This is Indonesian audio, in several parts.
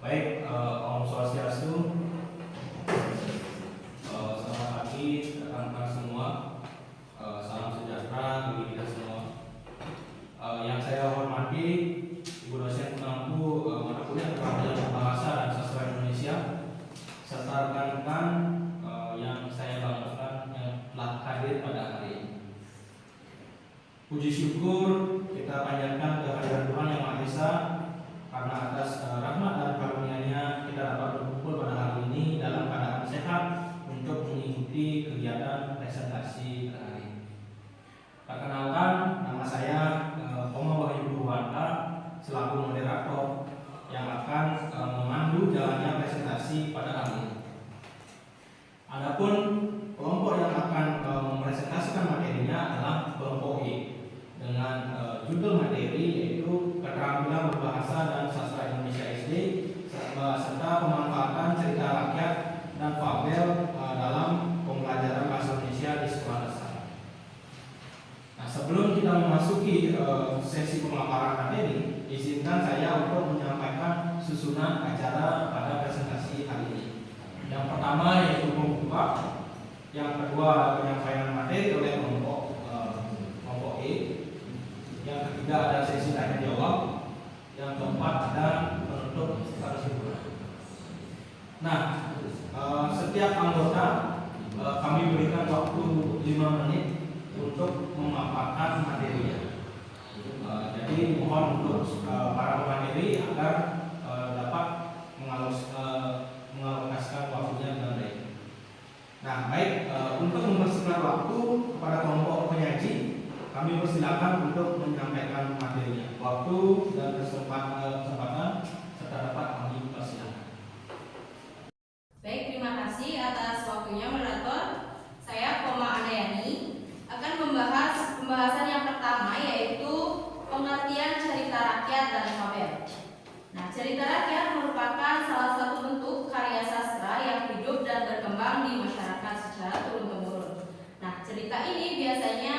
Baik, Om Swastiastu. Selamat pagi rekan-rekan semua. Salam sejahtera bagi kita semua. Yang saya hormati Ibu dosen pengampu mata kuliah Pelajaran Bahasa dan Sastra Indonesia, serta rekan-rekan yang saya banggakan yang telah hadir pada hari ini. Puji syukur kita panjatkan kehadiran Tuhan Yang Maha Esa, karena atas rahmat dan karunia-Nya kita dapat berkumpul pada hari ini dalam keadaan sehat untuk mengikuti kegiatan presentasi hari ini. Perkenalkan, nama saya Oma Wahyu Purwanta selaku moderator yang akan memandu jalannya presentasi pada hari ini. Adapun kelompok yang akan mempresentasikan materinya adalah kelompok E dengan judul materi yaitu keterampilan berbahasa dan sastra Indonesia SD serta pemanfaatan cerita rakyat dan fabel dalam pembelajaran bahasa Indonesia di sekolah dasar. Nah, sebelum kita memasuki sesi pemaparan materi, izinkan saya untuk menyampaikan susunan acara pada presentasi hari ini. Yang pertama yaitu pembuka, yang kedua penyampaian materi oleh kelompok E, yang ketiga ada sesi tanya jawab, yang keempat ada penutup kesimpulan. Nah, setiap anggota kami berikan waktu 5 menit untuk memaparkan materinya. Jadi mohon untuk para pemateri agar dapat mengalokasikan waktunya dengan baik. Nah, baik, untuk mempersingkat waktu kepada kelompok penyaji, kami persilakan untuk menyampaikan materinya. Waktu dan kesempatan serta dapat kami persilakan. Baik, terima kasih atas waktunya moderator. Saya Koma Andayani akan membahas pembahasan yang pertama, yaitu pengertian cerita rakyat dan fabel. Nah, cerita rakyat merupakan salah satu bentuk karya sastra yang hidup dan berkembang di masyarakat secara turun-temurun. Nah, cerita ini biasanya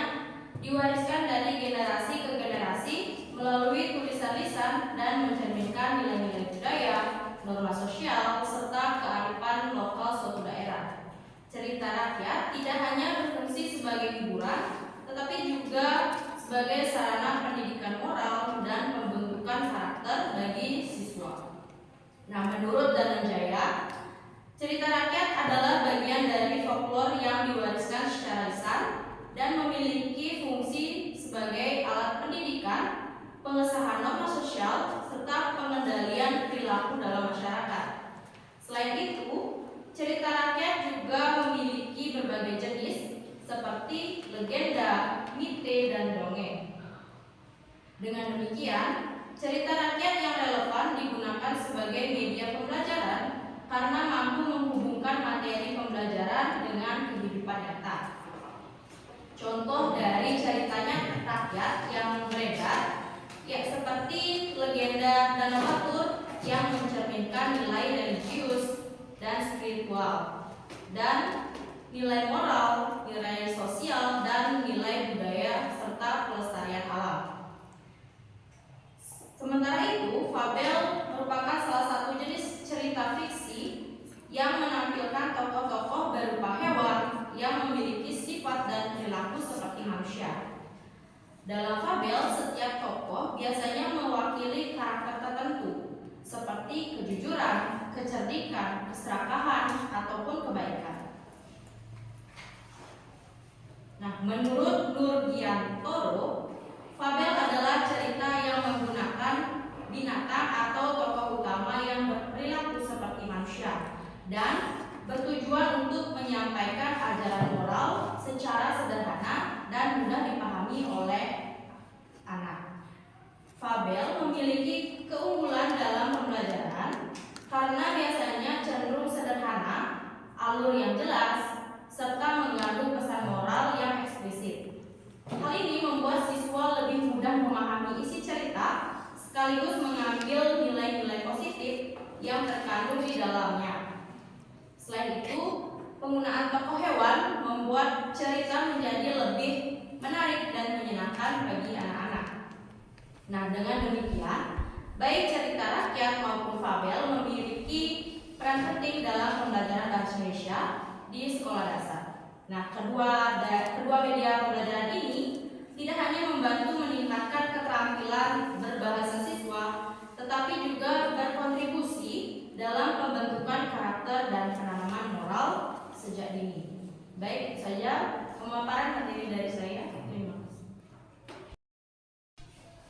diwariskan dari generasi ke generasi melalui tulisan lisan dan mencerminkan nilai-nilai budaya, norma sosial, serta kearifan lokal suatu daerah. Cerita rakyat tidak hanya berfungsi sebagai hiburan, tetapi juga sebagai sarana pendidikan moral dan pembentukan karakter bagi siswa. Nah, menurut Dananjaya, cerita rakyat adalah bagian dari folklore yang diwariskan secara lisan dan memiliki fungsi sebagai alat pendidikan, pengesahan norma sosial, serta pengendalian perilaku dalam masyarakat. Selain itu, cerita rakyat juga memiliki berbagai jenis seperti legenda, mite, dan dongeng. Dengan demikian, cerita rakyat yang relevan digunakan sebagai media pembelajaran karena mampu menghubungkan materi pembelajaran dengan kehidupan nyata. Contoh dari ceritanya rakyat yang beredar ya seperti legenda Danau Batur yang mencerminkan nilai religius dan spiritual, dan nilai moral, nilai sosial, dan nilai budaya serta pelestarian alam. Sementara itu, fabel merupakan salah satu jenis cerita fiksi yang menampilkan tokoh-tokoh berupa hewan yang memiliki sifat dan perilaku seperti manusia. Dalam fabel, setiap tokoh biasanya mewakili karakter tertentu seperti kejujuran, kecerdikan, keserakahan, ataupun kebaikan. Nah, menurut Nurgiantoro, fabel adalah cerita yang menggunakan binatang atau tokoh utama yang berperilaku seperti manusia dan bertujuan untuk menyampaikan ajaran moral secara sederhana dan mudah dipahami oleh anak. Fabel memiliki keunggulan dalam pembelajaran karena biasanya cenderung sederhana, alur yang jelas, serta mengandung pesan moral yang eksplisit. Hal ini membuat siswa lebih mudah memahami isi cerita sekaligus mengambil nilai-nilai positif yang terkandung di dalamnya. Selain itu, penggunaan tokoh hewan membuat cerita menjadi lebih menarik dan menyenangkan bagi anak-anak. Nah, dengan demikian, baik cerita rakyat maupun fabel memiliki berperan penting dalam pembelajaran bahasa Indonesia di sekolah dasar. Nah, kedua media pembelajaran ini tidak hanya membantu meningkatkan keterampilan berbahasa siswa, tetapi juga berkontribusi dalam pembentukan karakter dan penanaman moral sejak dini. Baik, itu saja pemaparan materi dari saya. Terima kasih.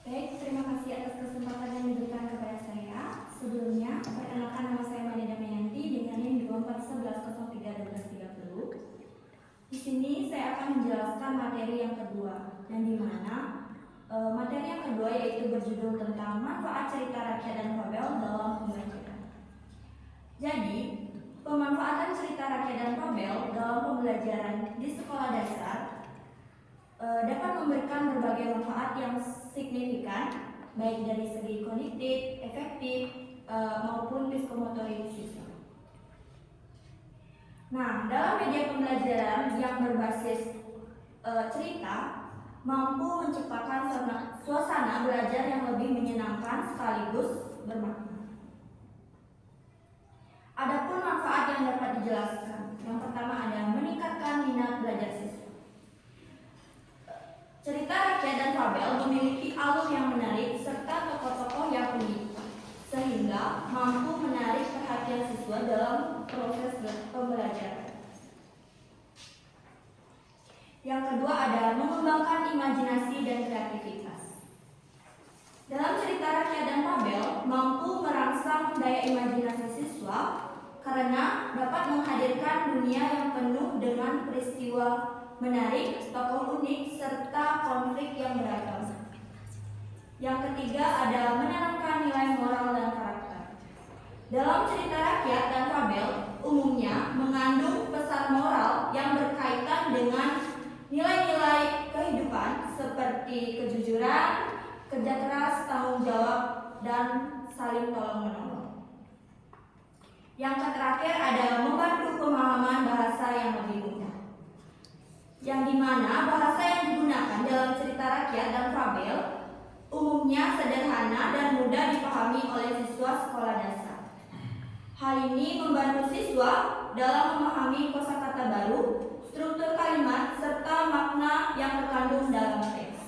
Baik, terima kasih atas kesempatan yang diberikan kepada saya. Sebelumnya, perkenalkan nama saya Mani Damayanti dengan NIM 2411031230. Di sini saya akan menjelaskan materi yang kedua, yang dimana materi yang kedua yaitu berjudul tentang manfaat cerita rakyat dan fabel dalam pembelajaran. Jadi, pemanfaatan cerita rakyat dan fabel dalam pembelajaran di sekolah dasar dapat memberikan berbagai manfaat yang signifikan, baik dari segi kognitif, efektif, maupun psikomotorik siswa. Nah, dalam media pembelajaran yang berbasis cerita mampu menciptakan suasana belajar yang lebih menyenangkan sekaligus bermakna. Adapun manfaat yang dapat dijelaskan, yang pertama ada meningkatkan minat belajar siswa. Cerita rakyat dan fabel memiliki alur yang menarik serta tokoh-tokoh yang unik, sehingga mampu menarik perhatian siswa dalam proses pembelajaran. Yang kedua ada mengembangkan imajinasi dan kreativitas. Dalam cerita rakyat dan fabel mampu merangsang daya imajinasi siswa karena dapat menghadirkan dunia yang penuh dengan peristiwa menarik, tokoh unik, serta konflik yang beragam. Yang ketiga ada menanamkan nilai moral dan karakter. Dalam cerita rakyat dan fabel umumnya mengandung pesan moral yang berkaitan dengan nilai-nilai kehidupan seperti kejujuran, kerja keras, tanggung jawab, dan saling tolong-menolong. Yang terakhir ada membantu pemahaman bahasa yang lebih mudah, yang dimana bahasa yang digunakan dalam cerita rakyat dan fabel umumnya sederhana dan mudah dipahami oleh siswa sekolah dasar. Hal ini membantu siswa dalam memahami kosakata baru, struktur kalimat, serta makna yang terkandung dalam teks.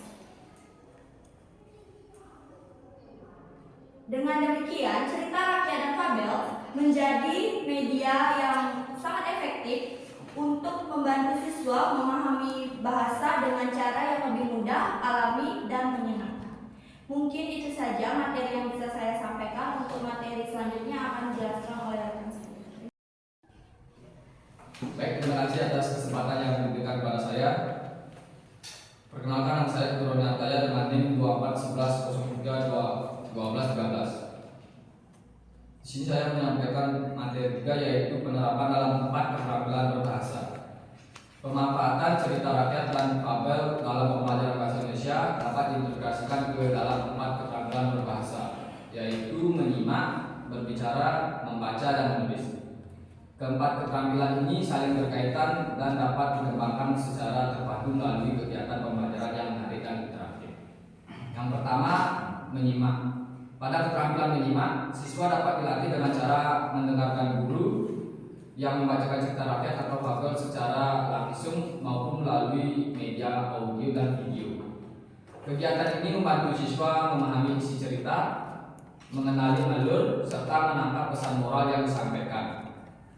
Dengan demikian, cerita rakyat dan fabel menjadi media yang sangat efektif untuk membantu siswa memahami bahasa dengan cara yang lebih mudah, alami, dan menyenangkan. Mungkin itu saja materi yang bisa saya sampaikan. Untuk materi selanjutnya akan dijelaskan oleh rekan saya. Baik, terima kasih atas kesempatan yang diberikan kepada saya. Perkenalkan, nama saya Kuron Nataya dengan NIM 2411031213. Di sini saya menyampaikan materi 3 yaitu penerapan dalam 4 keterampilan berbahasa. Pemanfaatan cerita rakyat dan fabel dalam pembelajaran bahasa Indonesia dapat diintegrasikan ke dalam 4 keterampilan berbahasa, yaitu menyimak, berbicara, membaca, dan menulis. Keempat keterampilan ini saling berkaitan dan dapat dikembangkan secara terpadu melalui kegiatan pembelajaran yang menarik dan interaktif. Yang pertama, menyimak. Pada keterampilan menyimak, siswa dapat dilatih dengan cara mendengarkan guru yang membacakan cerita rakyat atau fabel secara langsung maupun melalui media audio dan video. Kegiatan ini membantu siswa memahami isi cerita, mengenali alur, serta menangkap pesan moral yang disampaikan.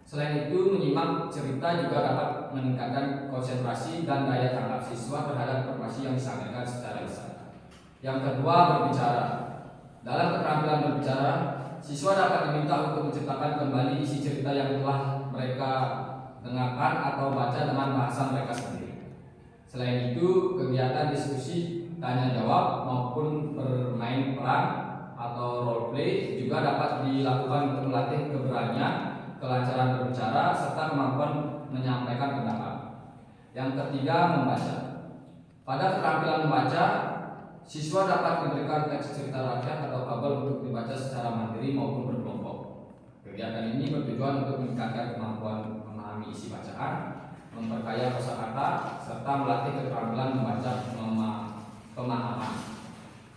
Selain itu, menyimak cerita juga dapat meningkatkan konsentrasi dan daya tangkap siswa terhadap informasi yang disampaikan secara lisan. Yang kedua, berbicara. Dalam keterampilan berbicara, siswa dapat diminta untuk menceritakan kembali isi cerita yang telah mereka dengarkan atau baca dengan bahasa mereka sendiri. Selain itu, kegiatan diskusi, tanya jawab maupun bermain peran atau role play juga dapat dilakukan untuk melatih keberanian, kelancaran berbicara, serta kemampuan menyampaikan pendapat. Yang ketiga, membaca. Pada keterampilan membaca, siswa dapat diberikan teks cerita rakyat atau fabel untuk dibaca secara mandiri maupun berkelompok. Kegiatan ini bertujuan untuk meningkatkan kemampuan memahami isi bacaan, memperkaya kosakata, serta melatih keterampilan membaca pemahaman.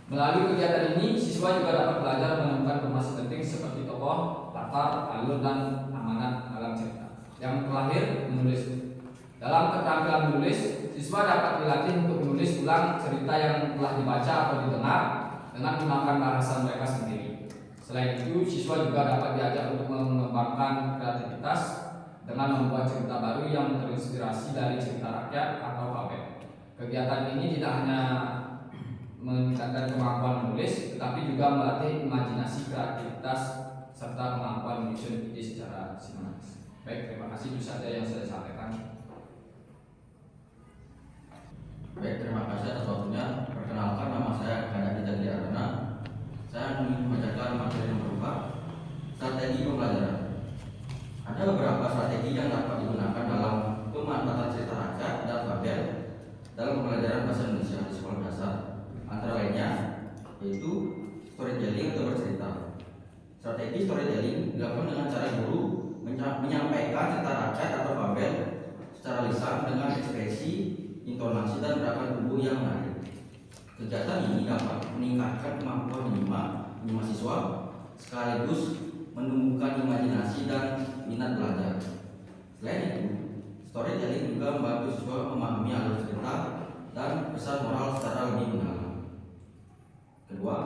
Melalui kegiatan ini, siswa juga dapat belajar menemukan informasi penting seperti tokoh, latar, alur, dan Yang terakhir, menulis. Dalam keterampilan menulis, siswa dapat dilatih untuk menulis ulang cerita yang telah dibaca atau didengar dengan menggunakan bahasa mereka sendiri. Selain itu, siswa juga dapat diajar untuk mengembangkan kreativitas dengan membuat cerita baru yang terinspirasi dari cerita rakyat atau fabel. Kegiatan ini tidak hanya meningkatkan kemampuan menulis, tetapi juga melatih imajinasi, kreativitas, serta kemampuan mengikuti secara sistematis. Baik, terima kasih. Itu saja yang saya sampaikan. Baik, terima kasih atas waktunya. Perkenalkan, nama saya Kadadi Jagri Ardana. Saya ingin membacakan materi nomor 4, strategi pembelajaran. Ada beberapa strategi yang dapat digunakan dalam pemanfaatan cerita rakyat dan fabel dalam pembelajaran bahasa Indonesia di sekolah dasar. Antara lainnya yaitu storytelling atau bercerita. Strategi storytelling dilakukan dengan cara guru menyampaikan cerita rakyat atau fabel secara lisan dengan ekspresi, intonasi, dan gerakan tubuh yang menarik. Kegiatan ini dapat meningkatkan kemampuan menyimak siswa sekaligus menumbuhkan imajinasi dan minat belajar. Selain itu, storytelling juga membantu siswa memahami alur cerita dan pesan moral secara lebih mendalam. Kedua,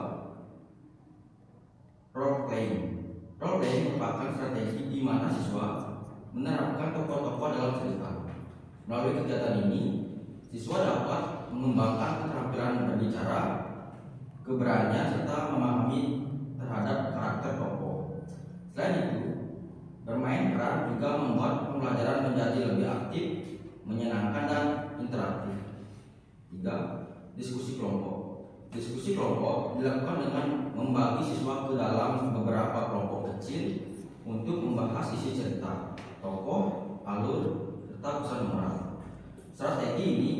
role playing. Role playing merupakan strategi di mana siswa menerapkan tokoh-tokoh dalam cerita. Melalui kegiatan ini, siswa dapat mengembangkan keterampilan berbicara, keberanian, serta memahami terhadap karakter tokoh. Selain itu, bermain peran juga membuat pembelajaran menjadi lebih aktif, menyenangkan, dan interaktif. 3. Diskusi kelompok. Diskusi kelompok dilakukan dengan membagi siswa ke dalam beberapa kelompok kecil untuk membahas isi cerita, tokoh, alur, serta pesan moral. Strategi ini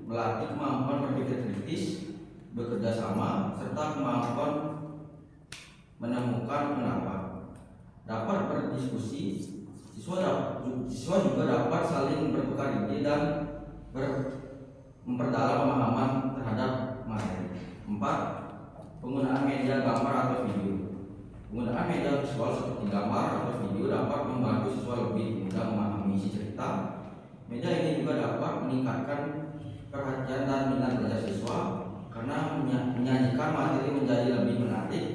melatih kemampuan berpikir kritis, bekerja sama, serta kemampuan menemukan pendapat. Dapat berdiskusi, siswa juga dapat saling bertukar ide dan memperdalam pemahaman terhadap materi. 4. Penggunaan media gambar atau video. Penggunaan media visual seperti gambar atau video dapat membantu siswa lebih mudah memahami isi cerita. Media ini juga dapat meningkatkan perhatian dan minat belajar siswa karena menyajikan materi menjadi lebih menarik.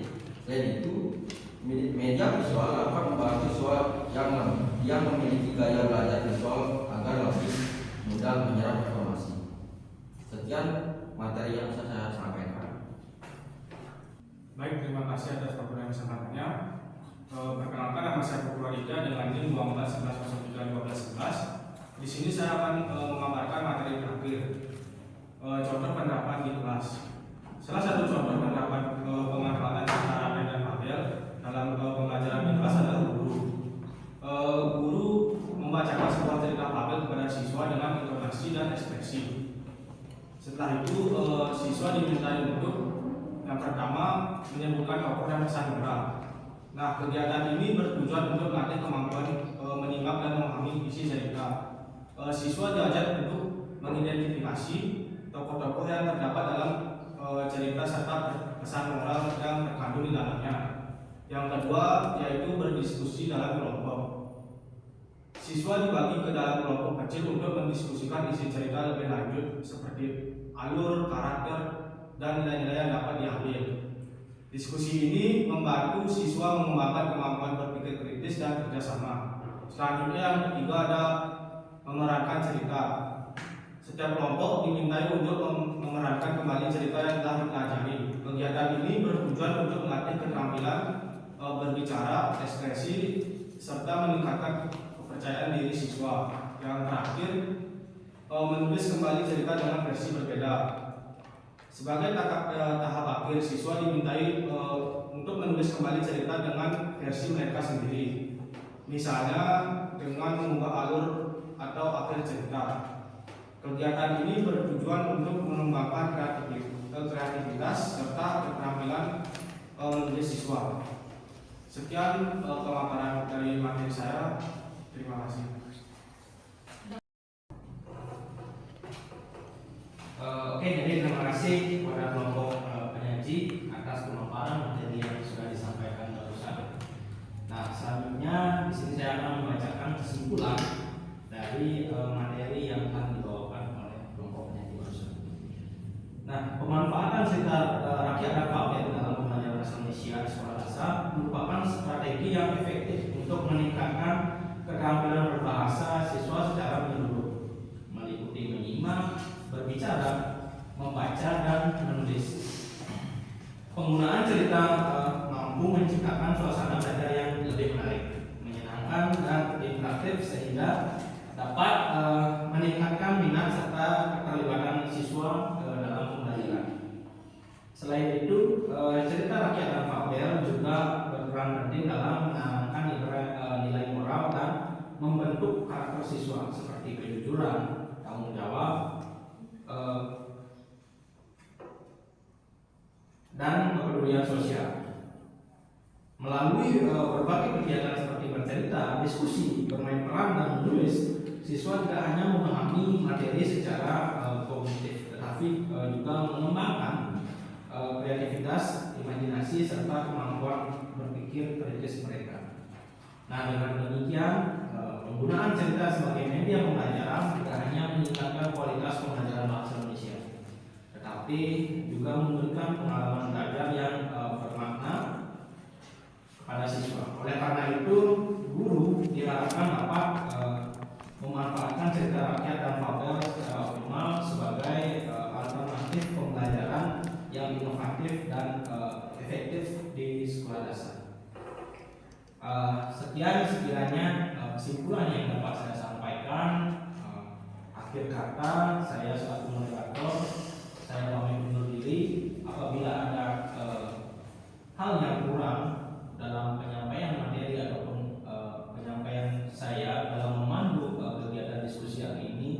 Selain itu, media visual dapat membantu siswa yang memiliki gaya belajar visual agar lebih mudah menyerap informasi. Sekian materi yang bisa saya sampaikan. Baik, terima kasih atas waktu yang disampaikannya. Perkenalkan, nama saya Pukul Rida dengan NIM 1211031211. Di sini saya akan memaparkan materi terakhir, contoh penerapan di kelas. Salah satu contoh penerapan pemanfaatan cerita rakyat dan fabel dalam pembelajaran di kelas adalah guru. Guru membacakan sebuah cerita fabel kepada siswa dengan intonasi dan ekspresi. Setelah itu, siswa diminta untuk yang pertama menyebutkan tokoh dan pesan moral. Nah, kegiatan ini bertujuan untuk melatih kemampuan menyimak dan memahami isi cerita. Siswa diajar untuk mengidentifikasi tokoh-tokoh yang terdapat dalam cerita serta pesan moral yang terkandung di dalamnya. Yang kedua yaitu berdiskusi dalam kelompok. Siswa dibagi ke dalam kelompok kecil untuk mendiskusikan isi cerita lebih lanjut seperti alur, karakter, dan nilai-nilai yang dapat diambil. Diskusi ini membantu siswa mengembangkan kemampuan berpikir kritis dan kerjasama. Selanjutnya yang ketiga ada memerankan cerita. Setiap kelompok dimintai untuk memerankan kembali cerita yang telah dipelajari. Kegiatan ini bertujuan untuk melatih keterampilan berbicara, ekspresi, serta meningkatkan kepercayaan diri siswa. Yang terakhir, menulis kembali cerita dengan versi berbeda. Sebagai tahap akhir, siswa dimintai untuk menulis kembali cerita dengan versi mereka sendiri. Misalnya dengan mengubah alur atau akhir cerita. Kegiatan ini bertujuan untuk mengembangkan kreativitas serta keterampilan menulis siswa. Sekian pemaparan dari materi saya. Terima kasih. Oke, jadi terima kasih kepada kelompok penyaji atas pemaparan materi yang sudah disampaikan barusan. Nah, selanjutnya Selanjutnya di sini saya akan membacakan kesimpulan dari materi yang telah dibawakan oleh kelompoknya di barusan. Nah, pemanfaatan cerita rakyat dan fabel dalam pembelajaran bahasa Indonesia di sekolah dasar merupakan strategi yang efektif untuk meningkatkan keterampilan berbahasa siswa secara menyeluruh, meliputi menyimak, berbicara, membaca, dan menulis. Penggunaan cerita mampu menciptakan suasana belajar yang lebih menarik, menyenangkan, dan interaktif sehingga dapat meningkatkan minat serta keterlibatan siswa dalam pembelajaran. Selain itu, cerita rakyat dan fabel juga berperan penting dalam menanamkan nilai moral dan membentuk karakter siswa seperti kejujuran, tanggung jawab, dan kepedulian sosial. Melalui berbagai kegiatan seperti bercerita, diskusi, bermain peran, dan menulis, siswa tidak hanya memahami materi secara kognitif, tetapi juga mengembangkan kreativitas, imajinasi, serta kemampuan berpikir kritis mereka. Nah, dengan demikian, penggunaan cerita sebagai media pembelajaran tidak hanya meningkatkan kualitas pembelajaran bahasa Indonesia, tetapi juga memberikan pengalaman belajar yang bermakna kepada siswa. Oleh karena itu, guru diharapkan dapat memanfaatkan cerita rakyat dan fabel secara optimal sebagai alternatif pembelajaran yang inovatif dan efektif di sekolah dasar. Sekian sekiranya kesimpulan yang dapat saya sampaikan. Akhir kata, saya selaku moderator, saya pamit undur diri. Apabila ada hal yang kurang dalam penyampaian materi ataupun penyampaian saya dalam memandu kegiatan diskusi hari ini,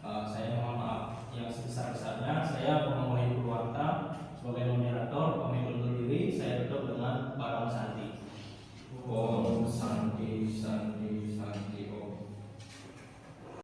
saya mohon maaf yang sebesar-besarnya. Saya Muhammad Wahid Purwanta sebagai moderator pamit undur diri. Saya tutup dengan Barang Santi. Om Santi Santi.